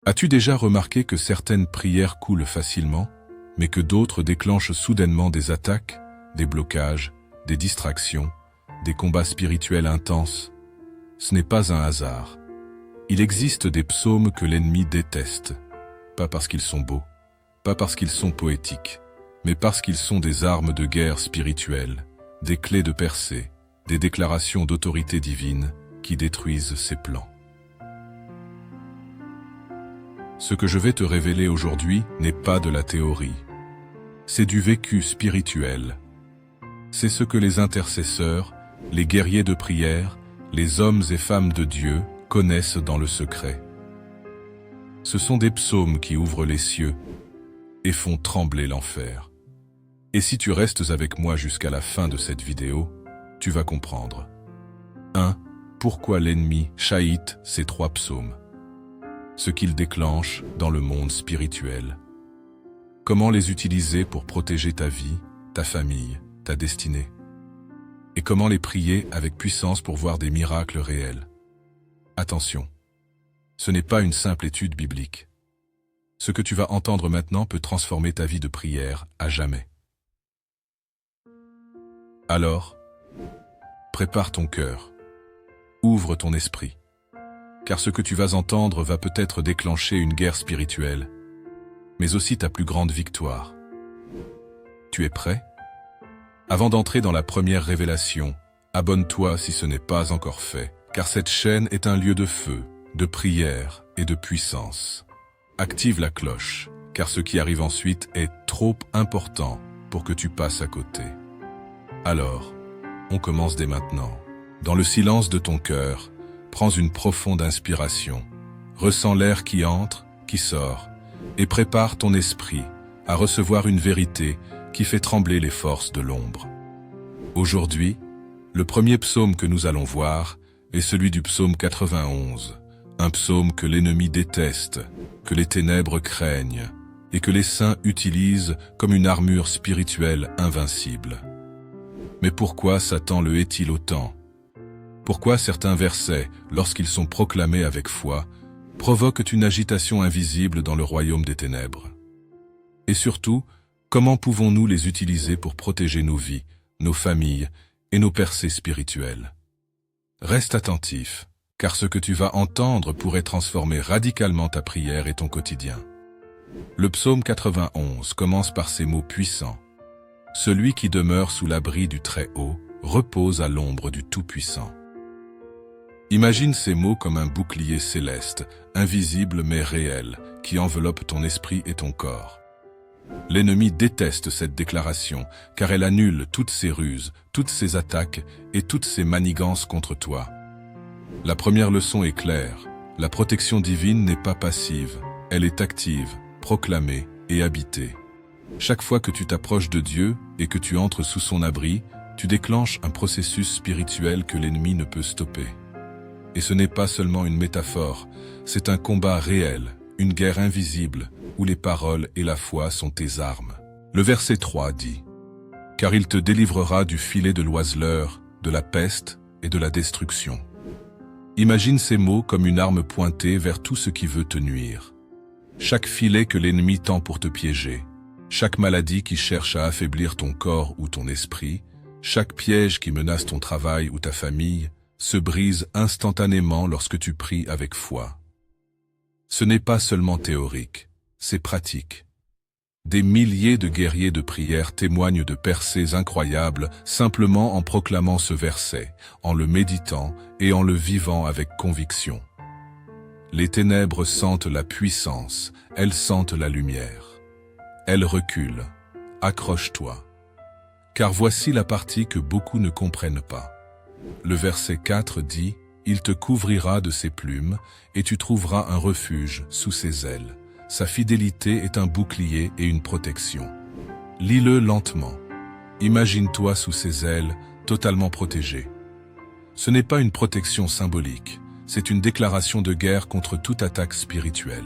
As-tu déjà remarqué que certaines prières coulent facilement, mais que d'autres déclenchent soudainement des attaques, des blocages, des distractions, des combats spirituels intenses? Ce n'est pas un hasard. Il existe des psaumes que l'ennemi déteste, pas parce qu'ils sont beaux, pas parce qu'ils sont poétiques, mais parce qu'ils sont des armes de guerre spirituelles, des clés de percée, des déclarations d'autorité divine qui détruisent ses plans. Ce que je vais te révéler aujourd'hui n'est pas de la théorie. C'est du vécu spirituel. C'est ce que les intercesseurs, les guerriers de prière, les hommes et femmes de Dieu connaissent dans le secret. Ce sont des psaumes qui ouvrent les cieux et font trembler l'enfer. Et si tu restes avec moi jusqu'à la fin de cette vidéo, tu vas comprendre. 1. Pourquoi l'ennemi chahute ces 3 psaumes? Ce qu'ils déclenchent dans le monde spirituel. Comment les utiliser pour protéger ta vie, ta famille, ta destinée? Et comment les prier avec puissance pour voir des miracles réels? Attention, ce n'est pas une simple étude biblique. Ce que tu vas entendre maintenant peut transformer ta vie de prière à jamais. Alors, prépare ton cœur, ouvre ton esprit, car ce que tu vas entendre va peut-être déclencher une guerre spirituelle, mais aussi ta plus grande victoire. Tu es prêt? Avant d'entrer dans la première révélation, abonne-toi si ce n'est pas encore fait, car cette chaîne est un lieu de feu, de prière et de puissance. Active la cloche, car ce qui arrive ensuite est trop important pour que tu passes à côté. Alors, on commence dès maintenant. Dans le silence de ton cœur, prends une profonde inspiration, ressens l'air qui entre, qui sort, et prépare ton esprit à recevoir une vérité qui fait trembler les forces de l'ombre. Aujourd'hui, le premier psaume que nous allons voir est celui du psaume 91, un psaume que l'ennemi déteste, que les ténèbres craignent, et que les saints utilisent comme une armure spirituelle invincible. Mais pourquoi Satan le hait-il autant? Pourquoi certains versets, lorsqu'ils sont proclamés avec foi, provoquent une agitation invisible dans le royaume des ténèbres? Et surtout, comment pouvons-nous les utiliser pour protéger nos vies, nos familles et nos percées spirituelles? Reste attentif, car ce que tu vas entendre pourrait transformer radicalement ta prière et ton quotidien. Le psaume 91 commence par ces mots puissants. Celui qui demeure sous l'abri du Très-Haut repose à l'ombre du Tout-Puissant. Imagine ces mots comme un bouclier céleste, invisible mais réel, qui enveloppe ton esprit et ton corps. L'ennemi déteste cette déclaration, car elle annule toutes ses ruses, toutes ses attaques et toutes ses manigances contre toi. La première leçon est claire, la protection divine n'est pas passive, elle est active, proclamée et habitée. Chaque fois que tu t'approches de Dieu et que tu entres sous son abri, tu déclenches un processus spirituel que l'ennemi ne peut stopper. Et ce n'est pas seulement une métaphore, c'est un combat réel, une guerre invisible, où les paroles et la foi sont tes armes. Le verset 3 dit « Car il te délivrera du filet de l'oiseleur, de la peste et de la destruction. » Imagine ces mots comme une arme pointée vers tout ce qui veut te nuire. Chaque filet que l'ennemi tend pour te piéger, chaque maladie qui cherche à affaiblir ton corps ou ton esprit, chaque piège qui menace ton travail ou ta famille, se brise instantanément lorsque tu pries avec foi. Ce n'est pas seulement théorique, c'est pratique. Des milliers de guerriers de prière témoignent de percées incroyables simplement en proclamant ce verset, en le méditant et en le vivant avec conviction. Les ténèbres sentent la puissance, elles sentent la lumière. Elles reculent. Accroche-toi. Car voici la partie que beaucoup ne comprennent pas. Le verset 4 dit « Il te couvrira de ses plumes, et tu trouveras un refuge sous ses ailes. Sa fidélité est un bouclier et une protection. » Lis-le lentement. Imagine-toi sous ses ailes, totalement protégé. Ce n'est pas une protection symbolique, c'est une déclaration de guerre contre toute attaque spirituelle.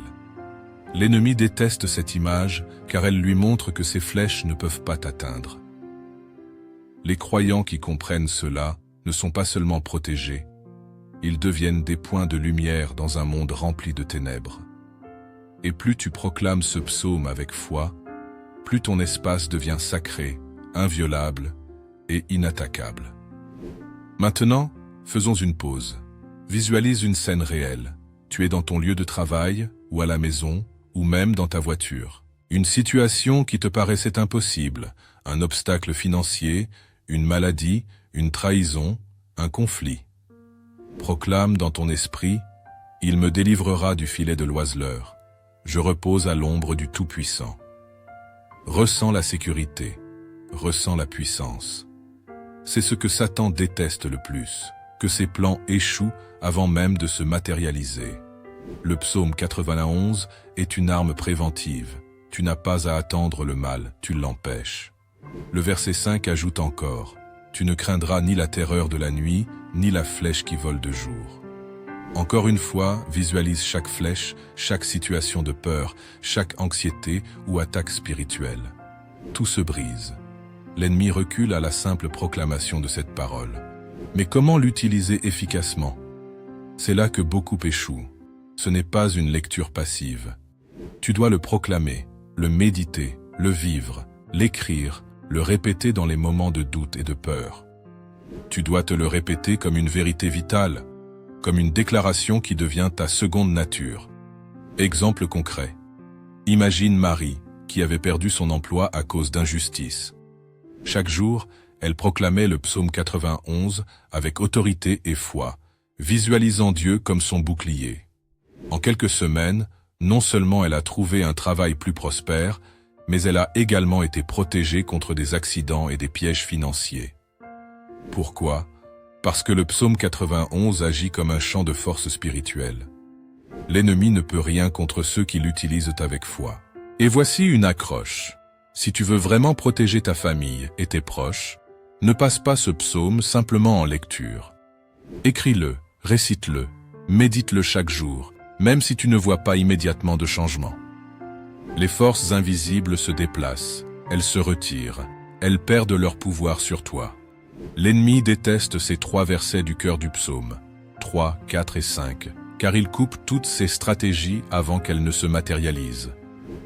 L'ennemi déteste cette image, car elle lui montre que ses flèches ne peuvent pas t'atteindre. Les croyants qui comprennent cela ne sont pas seulement protégés, ils deviennent des points de lumière dans un monde rempli de ténèbres. Et plus tu proclames ce psaume avec foi, plus ton espace devient sacré, inviolable et inattaquable. Maintenant, faisons une pause. Visualise une scène réelle. Tu es dans ton lieu de travail, ou à la maison, ou même dans ta voiture. Une situation qui te paraissait impossible, un obstacle financier, une maladie, une trahison, un conflit. Proclame dans ton esprit, « Il me délivrera du filet de l'oiseleur. Je repose à l'ombre du Tout-Puissant. » Ressens la sécurité, ressens la puissance. C'est ce que Satan déteste le plus, que ses plans échouent avant même de se matérialiser. Le psaume 91 est une arme préventive. Tu n'as pas à attendre le mal, tu l'empêches. Le verset 5 ajoute encore, « Tu ne craindras ni la terreur de la nuit, ni la flèche qui vole de jour. » Encore une fois, visualise chaque flèche, chaque situation de peur, chaque anxiété ou attaque spirituelle. Tout se brise. L'ennemi recule à la simple proclamation de cette parole. Mais comment l'utiliser efficacement? C'est là que beaucoup échouent. Ce n'est pas une lecture passive. Tu dois le proclamer, le méditer, le vivre, l'écrire, le répéter dans les moments de doute et de peur. Tu dois te le répéter comme une vérité vitale, comme une déclaration qui devient ta seconde nature. Exemple concret. Imagine Marie, qui avait perdu son emploi à cause d'injustice. Chaque jour, elle proclamait le psaume 91 avec autorité et foi, visualisant Dieu comme son bouclier. En quelques semaines, non seulement elle a trouvé un travail plus prospère, mais elle a également été protégée contre des accidents et des pièges financiers. Pourquoi? Parce que le psaume 91 agit comme un champ de force spirituelle. L'ennemi ne peut rien contre ceux qui l'utilisent avec foi. Et voici une accroche. Si tu veux vraiment protéger ta famille et tes proches, ne passe pas ce psaume simplement en lecture. Écris-le, récite-le, médite-le chaque jour, même si tu ne vois pas immédiatement de changement. Les forces invisibles se déplacent, elles se retirent, elles perdent leur pouvoir sur toi. L'ennemi déteste ces 3 versets du cœur du psaume, 3, 4 et 5, car il coupe toutes ces stratégies avant qu'elles ne se matérialisent.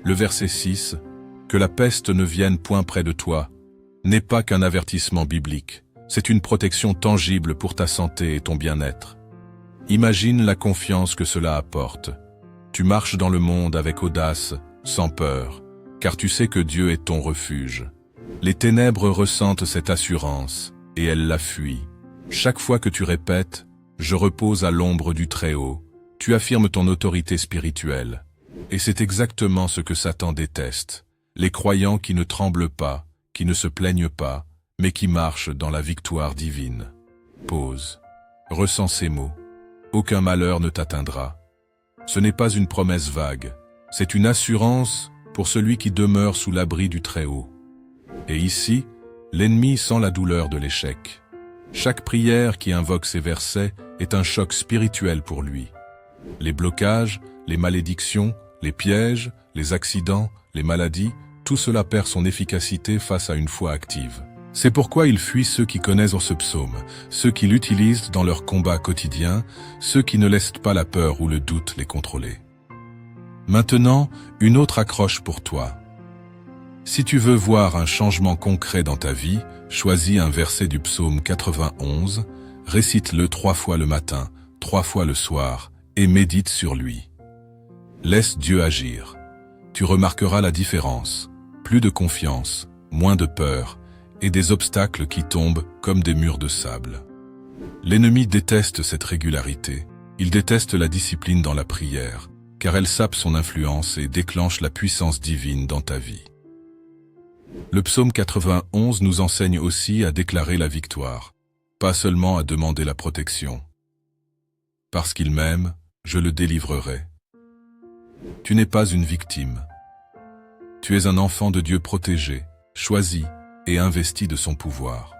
Le verset 6, « Que la peste ne vienne point près de toi », n'est pas qu'un avertissement biblique, c'est une protection tangible pour ta santé et ton bien-être. Imagine la confiance que cela apporte. Tu marches dans le monde avec audace, sans peur, car tu sais que Dieu est ton refuge. Les ténèbres ressentent cette assurance, et elles la fuient. Chaque fois que tu répètes « Je repose à l'ombre du Très-Haut », tu affirmes ton autorité spirituelle. Et c'est exactement ce que Satan déteste. Les croyants qui ne tremblent pas, qui ne se plaignent pas, mais qui marchent dans la victoire divine. Pause. Ressens ces mots. Aucun malheur ne t'atteindra. Ce n'est pas une promesse vague, c'est une assurance pour celui qui demeure sous l'abri du Très-Haut. Et ici, l'ennemi sent la douleur de l'échec. Chaque prière qui invoque ces versets est un choc spirituel pour lui. Les blocages, les malédictions, les pièges, les accidents, les maladies, tout cela perd son efficacité face à une foi active. C'est pourquoi il fuit ceux qui connaissent ce psaume, ceux qui l'utilisent dans leur combat quotidien, ceux qui ne laissent pas la peur ou le doute les contrôler. Maintenant, une autre accroche pour toi. Si tu veux voir un changement concret dans ta vie, choisis un verset du psaume 91, récite-le 3 fois le matin, 3 fois le soir, et médite sur lui. Laisse Dieu agir. Tu remarqueras la différence. Plus de confiance, moins de peur, et des obstacles qui tombent comme des murs de sable. L'ennemi déteste cette régularité. Il déteste la discipline dans la prière, car elle sape son influence et déclenche la puissance divine dans ta vie. Le psaume 91 nous enseigne aussi à déclarer la victoire, pas seulement à demander la protection. Parce qu'il m'aime, je le délivrerai. Tu n'es pas une victime. Tu es un enfant de Dieu protégé, choisi et investi de son pouvoir.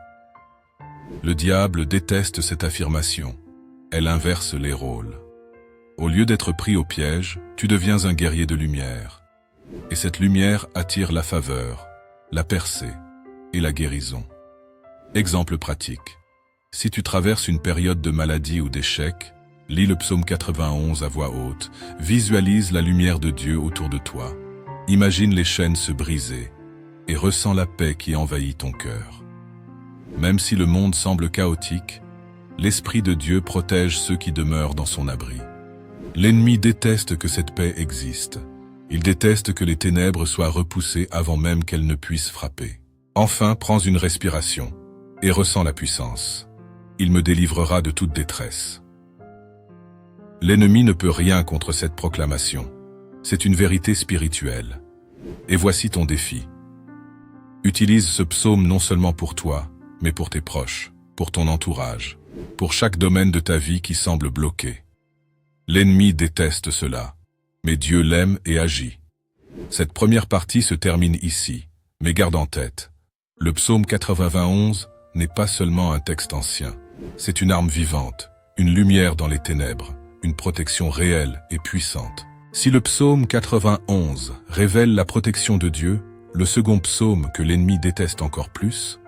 Le diable déteste cette affirmation. Elle inverse les rôles. Au lieu d'être pris au piège, tu deviens un guerrier de lumière. Et cette lumière attire la faveur, la percée et la guérison. Exemple pratique. Si tu traverses une période de maladie ou d'échec, Lis le psaume 91 à voix haute, visualise la lumière de Dieu autour de toi. Imagine les chaînes se briser et ressens la paix qui envahit ton cœur. Même si le monde semble chaotique, l'Esprit de Dieu protège ceux qui demeurent dans son abri. L'ennemi déteste que cette paix existe. Il déteste que les ténèbres soient repoussées avant même qu'elles ne puissent frapper. Enfin, prends une respiration et ressens la puissance. Il me délivrera de toute détresse. L'ennemi ne peut rien contre cette proclamation. C'est une vérité spirituelle. Et voici ton défi. Utilise ce psaume non seulement pour toi, mais pour tes proches, pour ton entourage, pour chaque domaine de ta vie qui semble bloqué. L'ennemi déteste cela, mais Dieu l'aime et agit. Cette première partie se termine ici, mais garde en tête, le psaume 91 n'est pas seulement un texte ancien, c'est une arme vivante, une lumière dans les ténèbres, une protection réelle et puissante. Si le psaume 91 révèle la protection de Dieu, le second psaume que l'ennemi déteste encore plus,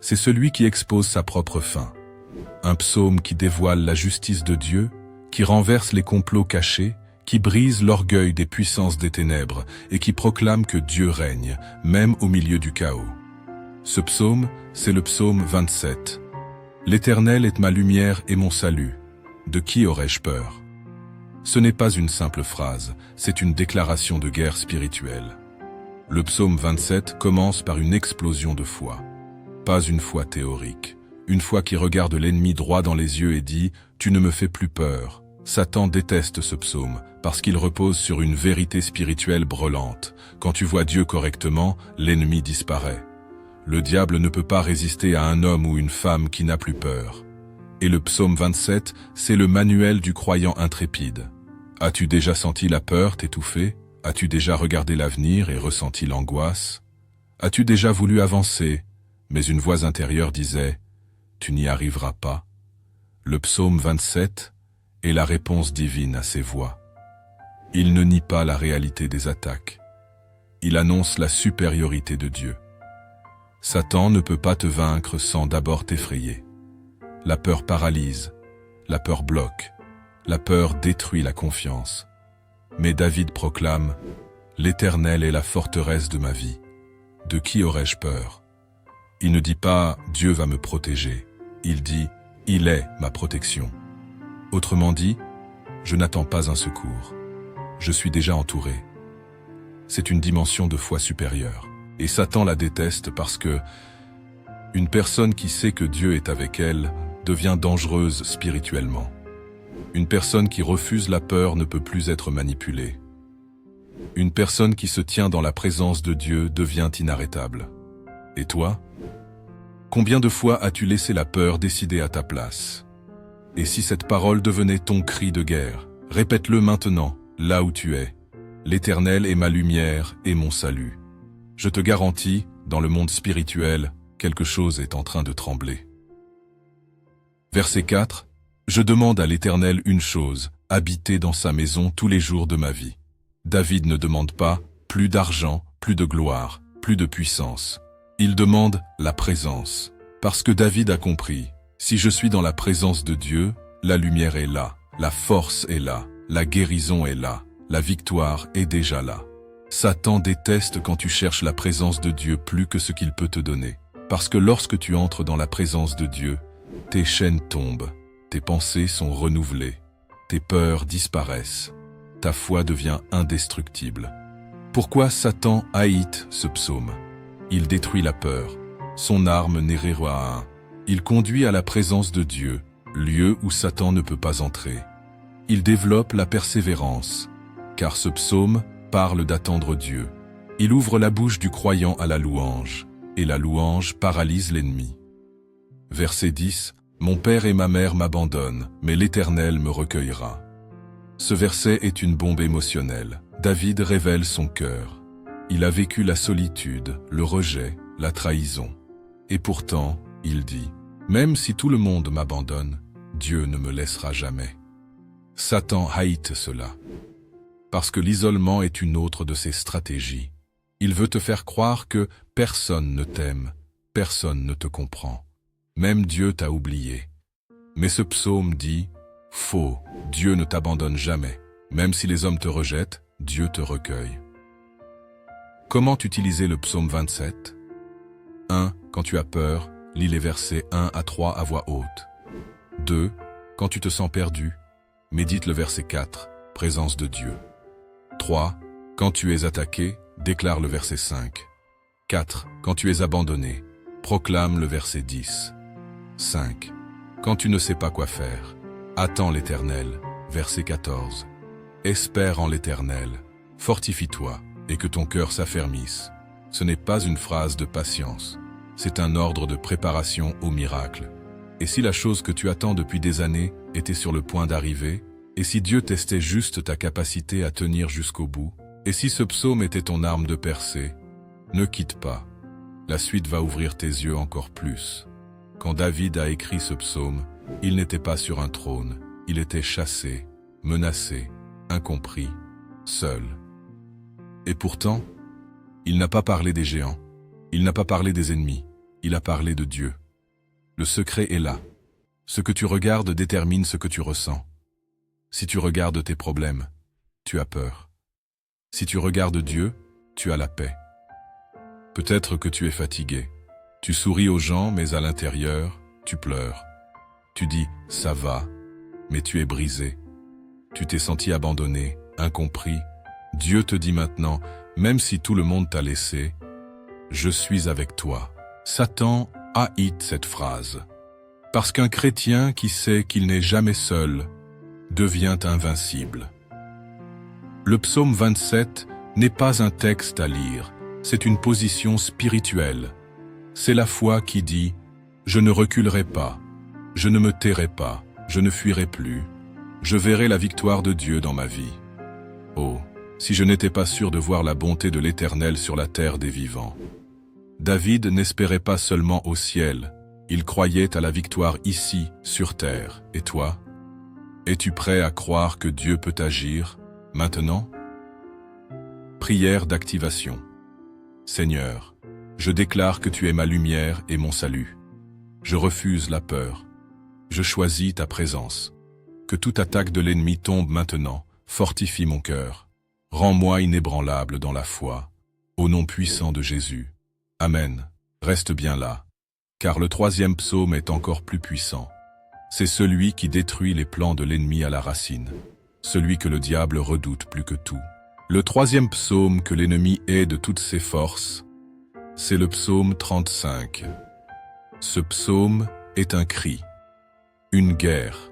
c'est celui qui expose sa propre fin. Un psaume qui dévoile la justice de Dieu, qui renverse les complots cachés, qui brise l'orgueil des puissances des ténèbres et qui proclame que Dieu règne, même au milieu du chaos. Ce psaume, c'est le psaume 27. L'Éternel est ma lumière et mon salut. De qui aurais-je peur? Ce n'est pas une simple phrase, c'est une déclaration de guerre spirituelle. Le psaume 27 commence par une explosion de foi. Pas une foi théorique, une foi qui regarde l'ennemi droit dans les yeux et dit « Tu ne me fais plus peur ». Satan déteste ce psaume parce qu'il repose sur une vérité spirituelle brûlante. Quand tu vois Dieu correctement, l'ennemi disparaît. Le diable ne peut pas résister à un homme ou une femme qui n'a plus peur. Et le psaume 27, c'est le manuel du croyant intrépide. As-tu déjà senti la peur t'étouffer? As-tu déjà regardé l'avenir et ressenti l'angoisse? As-tu déjà voulu avancer, mais une voix intérieure disait « Tu n'y arriveras pas ». Le psaume 27 est la réponse divine à ces voix. Il ne nie pas la réalité des attaques. Il annonce la supériorité de Dieu. Satan ne peut pas te vaincre sans d'abord t'effrayer. La peur paralyse, la peur bloque, la peur détruit la confiance. Mais David proclame « L'Éternel est la forteresse de ma vie. De qui aurais-je peur ?» Il ne dit pas « Dieu va me protéger ». Il dit « Il est ma protection ». Autrement dit, je n'attends pas un secours. Je suis déjà entouré. C'est une dimension de foi supérieure. Et Satan la déteste parce que une personne qui sait que Dieu est avec elle devient dangereuse spirituellement. Une personne qui refuse la peur ne peut plus être manipulée. Une personne qui se tient dans la présence de Dieu devient inarrêtable. Et toi? Combien de fois as-tu laissé la peur décider à ta place? Et si cette parole devenait ton cri de guerre, répète-le maintenant, là où tu es. L'Éternel est ma lumière et mon salut. Je te garantis, dans le monde spirituel, quelque chose est en train de trembler. Verset 4. Je demande à l'Éternel une chose, habiter dans sa maison tous les jours de ma vie. David ne demande pas plus d'argent, plus de gloire, plus de puissance. Il demande la présence. Parce que David a compris, si je suis dans la présence de Dieu, la lumière est là, la force est là, la guérison est là, la victoire est déjà là. Satan déteste quand tu cherches la présence de Dieu plus que ce qu'il peut te donner. Parce que lorsque tu entres dans la présence de Dieu, tes chaînes tombent, tes pensées sont renouvelées, tes peurs disparaissent, ta foi devient indestructible. Pourquoi Satan haït ce psaume? Il détruit la peur, son arme n'est réroa. Il conduit à la présence de Dieu, lieu où Satan ne peut pas entrer. Il développe la persévérance, car ce psaume parle d'attendre Dieu. Il ouvre la bouche du croyant à la louange, et la louange paralyse l'ennemi. Verset 10. Mon père et ma mère m'abandonnent, mais l'Éternel me recueillera. Ce verset est une bombe émotionnelle. David révèle son cœur. Il a vécu la solitude, le rejet, la trahison. Et pourtant, il dit, « Même si tout le monde m'abandonne, Dieu ne me laissera jamais. » Satan haït cela. Parce que l'isolement est une autre de ses stratégies. Il veut te faire croire que personne ne t'aime, personne ne te comprend. Même Dieu t'a oublié. Mais ce psaume dit, Faux, Dieu ne t'abandonne jamais. Même si les hommes te rejettent, Dieu te recueille. Comment utiliser le psaume 27 1. Quand tu as peur, lis les versets 1 à 3 à voix haute. 2. Quand tu te sens perdu, médite le verset 4, présence de Dieu. 3. Quand tu es attaqué, déclare le verset 5. 4. Quand tu es abandonné, proclame le verset 10. 5. Quand tu ne sais pas quoi faire, attends l'Éternel, verset 14. Espère en l'Éternel, fortifie-toi, et que ton cœur s'affermisse. Ce n'est pas une phrase de patience, c'est un ordre de préparation au miracle. Et si la chose que tu attends depuis des années était sur le point d'arriver, et si Dieu testait juste ta capacité à tenir jusqu'au bout, et si ce psaume était ton arme de percée, ne quitte pas. La suite va ouvrir tes yeux encore plus. Quand David a écrit ce psaume, il n'était pas sur un trône, il était chassé, menacé, incompris, seul. Et pourtant, il n'a pas parlé des géants, il n'a pas parlé des ennemis, il a parlé de Dieu. Le secret est là. Ce que tu regardes détermine ce que tu ressens. Si tu regardes tes problèmes, tu as peur. Si tu regardes Dieu, tu as la paix. Peut-être que tu es fatigué. Tu souris aux gens, mais à l'intérieur, tu pleures. Tu dis « ça va », mais tu es brisé. Tu t'es senti abandonné, incompris. Dieu te dit maintenant, même si tout le monde t'a laissé, « je suis avec toi ». Satan haït cette phrase. Parce qu'un chrétien qui sait qu'il n'est jamais seul devient invincible. Le psaume 27 n'est pas un texte à lire, c'est une position spirituelle. C'est la foi qui dit « je ne reculerai pas, je ne me tairai pas, je ne fuirai plus, je verrai la victoire de Dieu dans ma vie. » Oh, si je n'étais pas sûr de voir la bonté de l'Éternel sur la terre des vivants. David n'espérait pas seulement au ciel, il croyait à la victoire ici, sur terre. Et toi? Es-tu prêt à croire que Dieu peut agir, maintenant? Prière d'activation. Seigneur, je déclare que tu es ma lumière et mon salut. Je refuse la peur. Je choisis ta présence. Que toute attaque de l'ennemi tombe maintenant, fortifie mon cœur. Rends-moi inébranlable dans la foi. Au nom puissant de Jésus. Amen. Reste bien là. Car le troisième psaume est encore plus puissant. C'est celui qui détruit les plans de l'ennemi à la racine. Celui que le diable redoute plus que tout. Le troisième psaume que l'ennemi hait de toutes ses forces, c'est le psaume 35. Ce psaume est un cri, une guerre,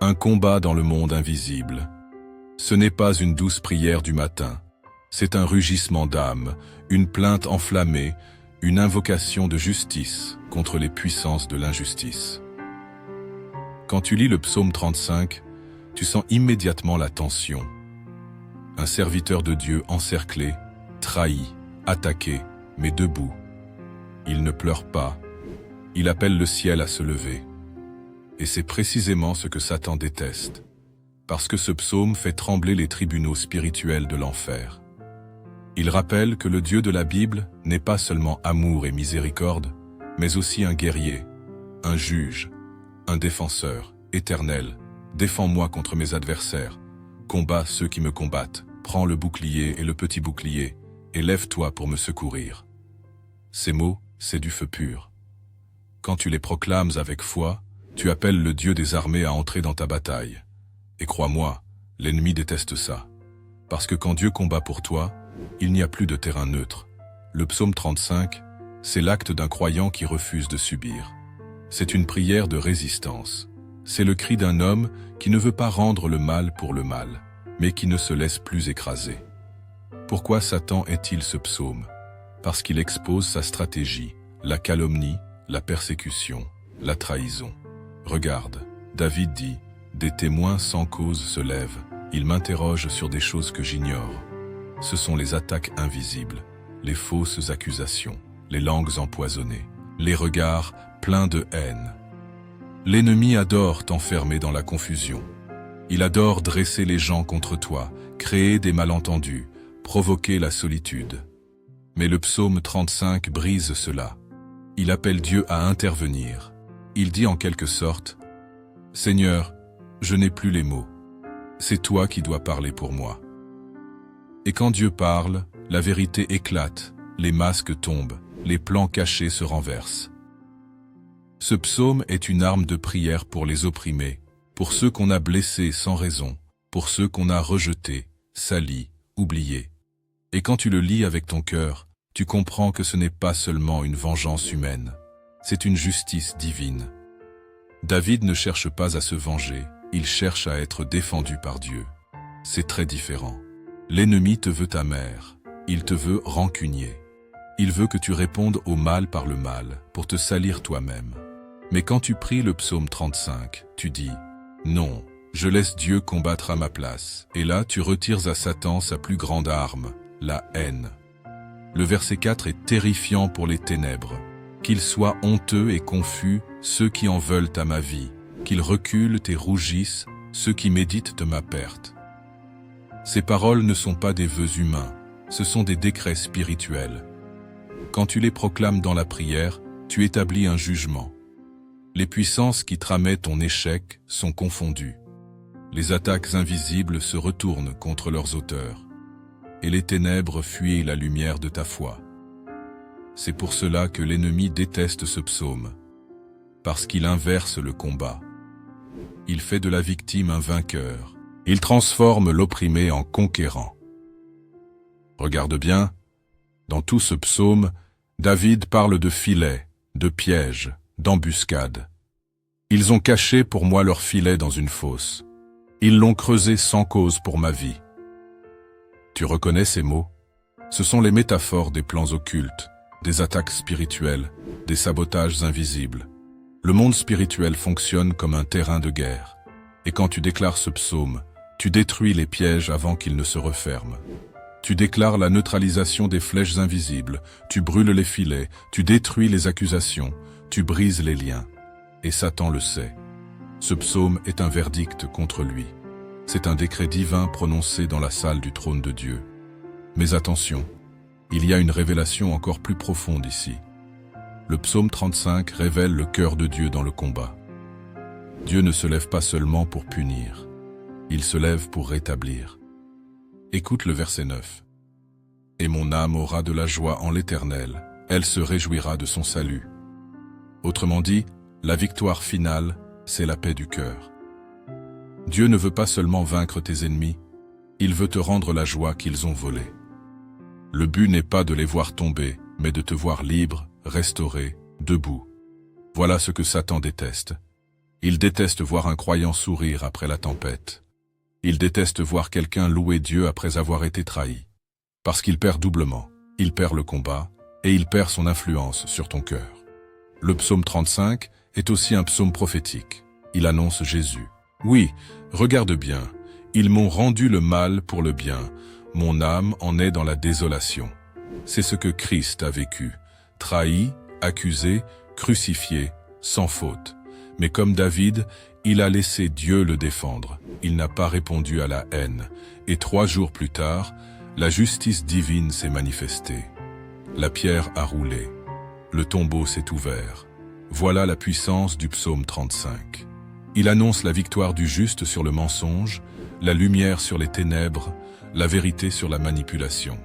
un combat dans le monde invisible. Ce n'est pas une douce prière du matin, c'est un rugissement d'âme, une plainte enflammée, une invocation de justice contre les puissances de l'injustice. Quand tu lis le psaume 35, tu sens immédiatement la tension. Un serviteur de Dieu encerclé, trahi, attaqué, mais debout. Il ne pleure pas, il appelle le ciel à se lever. Et c'est précisément ce que Satan déteste, parce que ce psaume fait trembler les tribunaux spirituels de l'enfer. Il rappelle que le Dieu de la Bible n'est pas seulement amour et miséricorde, mais aussi un guerrier, un juge, un défenseur, éternel. Défends-moi contre mes adversaires, combat ceux qui me combattent, prends le bouclier et le petit bouclier, et lève-toi pour me secourir. Ces mots, c'est du feu pur. Quand tu les proclames avec foi, tu appelles le Dieu des armées à entrer dans ta bataille. Et crois-moi, l'ennemi déteste ça. Parce que quand Dieu combat pour toi, il n'y a plus de terrain neutre. Le psaume 35, c'est l'acte d'un croyant qui refuse de subir. C'est une prière de résistance. C'est le cri d'un homme qui ne veut pas rendre le mal pour le mal, mais qui ne se laisse plus écraser. Pourquoi Satan est-il ce psaume? Parce qu'il expose sa stratégie, la calomnie, la persécution, la trahison. Regarde, David dit, « Des témoins sans cause se lèvent, ils m'interrogent sur des choses que j'ignore. » Ce sont les attaques invisibles, les fausses accusations, les langues empoisonnées, les regards pleins de haine. L'ennemi adore t'enfermer dans la confusion. Il adore dresser les gens contre toi, créer des malentendus, provoquer la solitude. Mais le psaume 35 brise cela. Il appelle Dieu à intervenir. Il dit en quelque sorte, « Seigneur, je n'ai plus les mots. C'est toi qui dois parler pour moi. Et quand Dieu parle, la vérité éclate, les masques tombent, les plans cachés se renversent. Ce psaume est une arme de prière pour les opprimés, pour ceux qu'on a blessés sans raison, pour ceux qu'on a rejetés, salis, oubliés. Et quand tu le lis avec ton cœur, tu comprends que ce n'est pas seulement une vengeance humaine, c'est une justice divine. David ne cherche pas à se venger, il cherche à être défendu par Dieu. C'est très différent. L'ennemi te veut amer, il te veut rancunier. Il veut que tu répondes au mal par le mal, pour te salir toi-même. Mais quand tu pries le psaume 35, tu dis « Non, je laisse Dieu combattre à ma place ». Et là, tu retires à Satan sa plus grande arme, la haine. Le verset 4 est terrifiant pour les ténèbres. Qu'ils soient honteux et confus, ceux qui en veulent à ma vie. Qu'ils reculent et rougissent, ceux qui méditent de ma perte. Ces paroles ne sont pas des vœux humains, ce sont des décrets spirituels. Quand tu les proclames dans la prière, tu établis un jugement. Les puissances qui tramaient ton échec sont confondues. Les attaques invisibles se retournent contre leurs auteurs. Et les ténèbres fuient la lumière de ta foi. C'est pour cela que l'ennemi déteste ce psaume, parce qu'il inverse le combat. Il fait de la victime un vainqueur. Il transforme l'opprimé en conquérant. Regarde bien, dans tout ce psaume, David parle de filets, de pièges, d'embuscades. Ils ont caché pour moi leur filet dans une fosse. Ils l'ont creusé sans cause pour ma vie. Tu reconnais ces mots? Ce sont les métaphores des plans occultes, des attaques spirituelles, des sabotages invisibles. Le monde spirituel fonctionne comme un terrain de guerre. Et quand tu déclares ce psaume, tu détruis les pièges avant qu'ils ne se referment. Tu déclares la neutralisation des flèches invisibles, tu brûles les filets, tu détruis les accusations, tu brises les liens. Et Satan le sait. Ce psaume est un verdict contre lui. C'est un décret divin prononcé dans la salle du trône de Dieu. Mais attention, il y a une révélation encore plus profonde ici. Le psaume 35 révèle le cœur de Dieu dans le combat. Dieu ne se lève pas seulement pour punir, il se lève pour rétablir. Écoute le verset 9. « Et mon âme aura de la joie en l'Éternel, elle se réjouira de son salut. » Autrement dit, la victoire finale, c'est la paix du cœur. Dieu ne veut pas seulement vaincre tes ennemis, il veut te rendre la joie qu'ils ont volée. Le but n'est pas de les voir tomber, mais de te voir libre, restauré, debout. Voilà ce que Satan déteste. Il déteste voir un croyant sourire après la tempête. Il déteste voir quelqu'un louer Dieu après avoir été trahi. Parce qu'il perd doublement. Il perd le combat et il perd son influence sur ton cœur. Le psaume 35 est aussi un psaume prophétique. Il annonce Jésus. Oui, regarde bien, ils m'ont rendu le mal pour le bien. Mon âme en est dans la désolation. C'est ce que Christ a vécu. Trahi, accusé, crucifié, sans faute. Mais comme David, il a laissé Dieu le défendre. Il n'a pas répondu à la haine. Et 3 jours plus tard, la justice divine s'est manifestée. La pierre a roulé. Le tombeau s'est ouvert. Voilà la puissance du psaume 35. Il annonce la victoire du juste sur le mensonge, la lumière sur les ténèbres, la vérité sur la manipulation.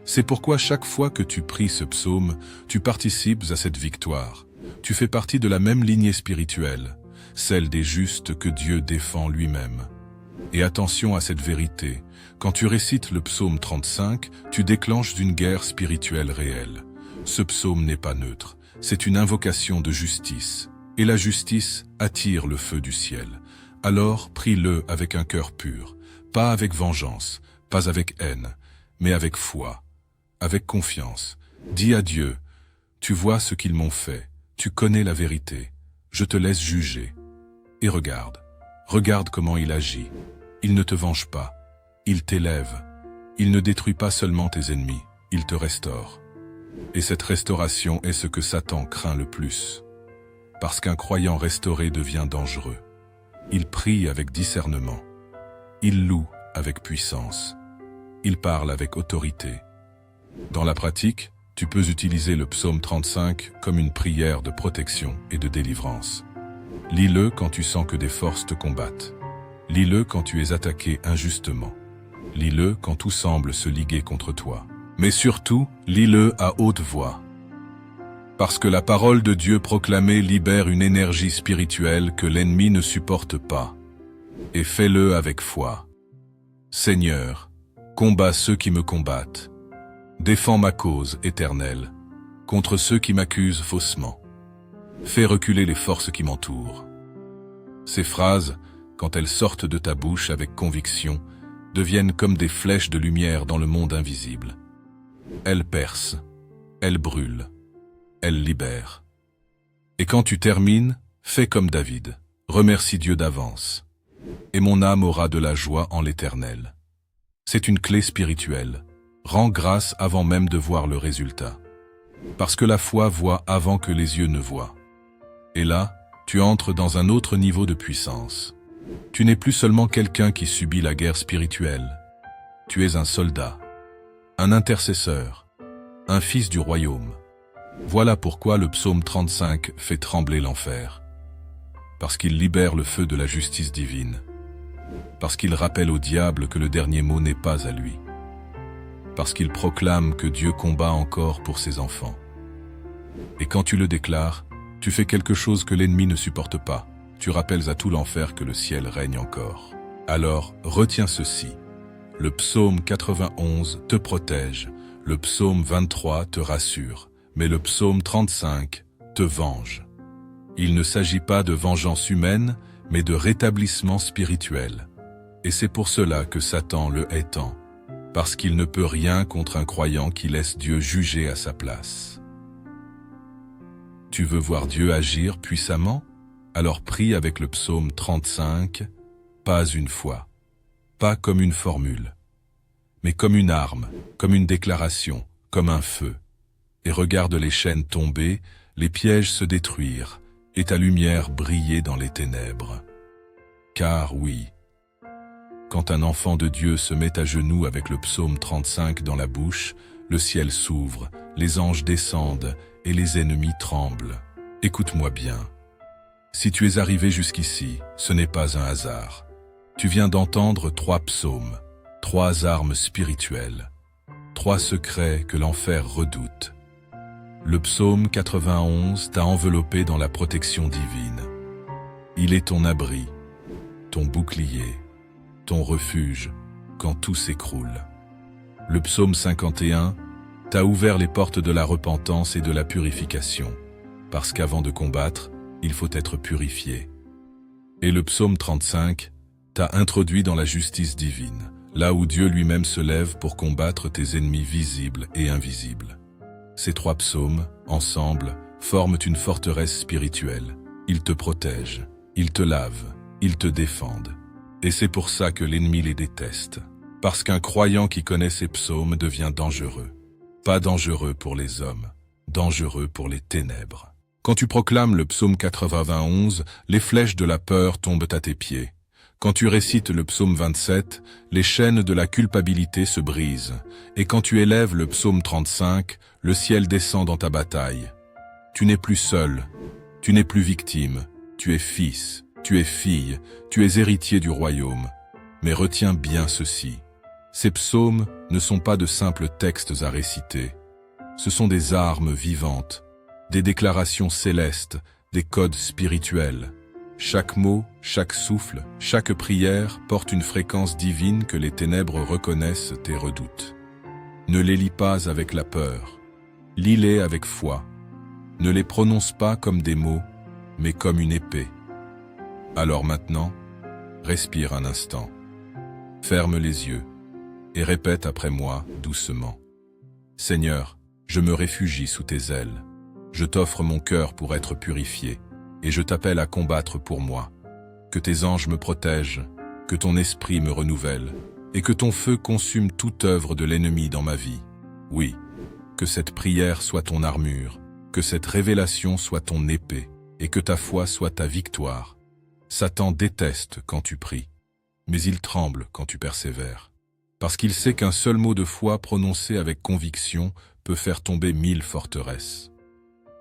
C'est pourquoi chaque fois que tu pries ce psaume, tu participes à cette victoire. Tu fais partie de la même lignée spirituelle, celle des justes que Dieu défend lui-même. Et attention à cette vérité, quand tu récites le psaume 35, tu déclenches une guerre spirituelle réelle. Ce psaume n'est pas neutre, c'est une invocation de justice. Et la justice attire le feu du ciel. Alors prie-le avec un cœur pur, pas avec vengeance, pas avec haine, mais avec foi, avec confiance. Dis à Dieu, tu vois ce qu'ils m'ont fait, tu connais la vérité, je te laisse juger. Et regarde comment il agit. Il ne te venge pas, il t'élève. Il ne détruit pas seulement tes ennemis, il te restaure. Et cette restauration est ce que Satan craint le plus. Parce qu'un croyant restauré devient dangereux. Il prie avec discernement. Il loue avec puissance. Il parle avec autorité. Dans la pratique, tu peux utiliser le psaume 35 comme une prière de protection et de délivrance. Lis-le quand tu sens que des forces te combattent. Lis-le quand tu es attaqué injustement. Lis-le quand tout semble se liguer contre toi. Mais surtout, lis-le à haute voix. Parce que la parole de Dieu proclamée libère une énergie spirituelle que l'ennemi ne supporte pas. Et fais-le avec foi. Seigneur, combats ceux qui me combattent. Défends ma cause éternelle contre ceux qui m'accusent faussement. Fais reculer les forces qui m'entourent. Ces phrases, quand elles sortent de ta bouche avec conviction, deviennent comme des flèches de lumière dans le monde invisible. Elles percent, elles brûlent, elles libèrent. Et quand tu termines, fais comme David, remercie Dieu d'avance. Et mon âme aura de la joie en l'Éternel. C'est une clé spirituelle. Rends grâce avant même de voir le résultat. Parce que la foi voit avant que les yeux ne voient. Et là, tu entres dans un autre niveau de puissance. Tu n'es plus seulement quelqu'un qui subit la guerre spirituelle. Tu es un soldat, un intercesseur, un fils du royaume. Voilà pourquoi le psaume 35 fait trembler l'enfer. Parce qu'il libère le feu de la justice divine. Parce qu'il rappelle au diable que le dernier mot n'est pas à lui. Parce qu'il proclame que Dieu combat encore pour ses enfants. Et quand tu le déclares, tu fais quelque chose que l'ennemi ne supporte pas. Tu rappelles à tout l'enfer que le ciel règne encore. Alors, retiens ceci. Le psaume 91 te protège, le psaume 23 te rassure, mais le psaume 35 te venge. Il ne s'agit pas de vengeance humaine, mais de rétablissement spirituel. Et c'est pour cela que Satan le hait tant, parce qu'il ne peut rien contre un croyant qui laisse Dieu juger à sa place. Tu veux voir Dieu agir puissamment? Alors prie avec le psaume 35, pas une fois, pas comme une formule, mais comme une arme, comme une déclaration, comme un feu. Et regarde les chaînes tomber, les pièges se détruire, et ta lumière briller dans les ténèbres. Car oui, quand un enfant de Dieu se met à genoux avec le psaume 35 dans la bouche, le ciel s'ouvre, les anges descendent et les ennemis tremblent. Écoute-moi bien. Si tu es arrivé jusqu'ici, ce n'est pas un hasard. Tu viens d'entendre 3 psaumes, 3 armes spirituelles, 3 secrets que l'enfer redoute. Le psaume 91 t'a enveloppé dans la protection divine. Il est ton abri, ton bouclier, ton refuge, quand tout s'écroule. Le psaume 51 t'a ouvert les portes de la repentance et de la purification, parce qu'avant de combattre, il faut être purifié. Et le psaume 35 t'a introduit dans la justice divine, là où Dieu lui-même se lève pour combattre tes ennemis visibles et invisibles. Ces 3 psaumes, ensemble, forment une forteresse spirituelle. Ils te protègent, ils te lavent, ils te défendent. Et c'est pour ça que l'ennemi les déteste. Parce qu'un croyant qui connaît ces psaumes devient dangereux. Pas dangereux pour les hommes, dangereux pour les ténèbres. Quand tu proclames le psaume 91, les flèches de la peur tombent à tes pieds. Quand tu récites le psaume 27, les chaînes de la culpabilité se brisent. Et quand tu élèves le psaume 35, le ciel descend dans ta bataille. Tu n'es plus seul, tu n'es plus victime, tu es fils, tu es fille, tu es héritier du royaume. Mais retiens bien ceci. Ces psaumes ne sont pas de simples textes à réciter. Ce sont des armes vivantes, des déclarations célestes, des codes spirituels. Chaque mot, chaque souffle, chaque prière porte une fréquence divine que les ténèbres reconnaissent et redoutent. Ne les lis pas avec la peur, lis-les avec foi. Ne les prononce pas comme des mots, mais comme une épée. Alors maintenant, respire un instant, ferme les yeux et répète après moi doucement. Seigneur, je me réfugie sous tes ailes. Je t'offre mon cœur pour être purifié. Et je t'appelle à combattre pour moi. Que tes anges me protègent, que ton esprit me renouvelle, et que ton feu consume toute œuvre de l'ennemi dans ma vie. Oui, que cette prière soit ton armure, que cette révélation soit ton épée, et que ta foi soit ta victoire. Satan déteste quand tu pries, mais il tremble quand tu persévères, parce qu'il sait qu'un seul mot de foi prononcé avec conviction peut faire tomber 1000 forteresses.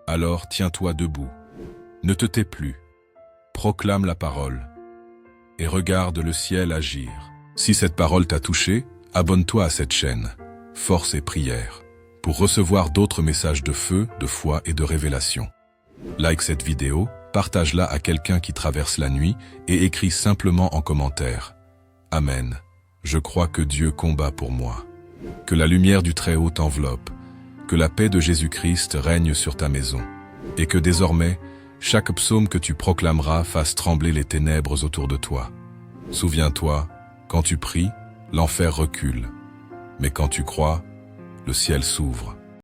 Alors tiens-toi debout. Ne te tais plus, proclame la parole. et regarde le ciel agir. Si cette parole t'a touché, abonne-toi à cette chaîne, Force et Prière, pour recevoir d'autres messages de feu, de foi et de révélation. Like cette vidéo, partage-la à quelqu'un qui traverse la nuit et écris simplement en commentaire « Amen, je crois que Dieu combat pour moi ». Que la lumière du Très-Haut t'enveloppe, que la paix de Jésus-Christ règne sur ta maison, et que désormais, chaque psaume que tu proclameras fasse trembler les ténèbres autour de toi. Souviens-toi, quand tu pries, l'enfer recule, mais quand tu crois, le ciel s'ouvre.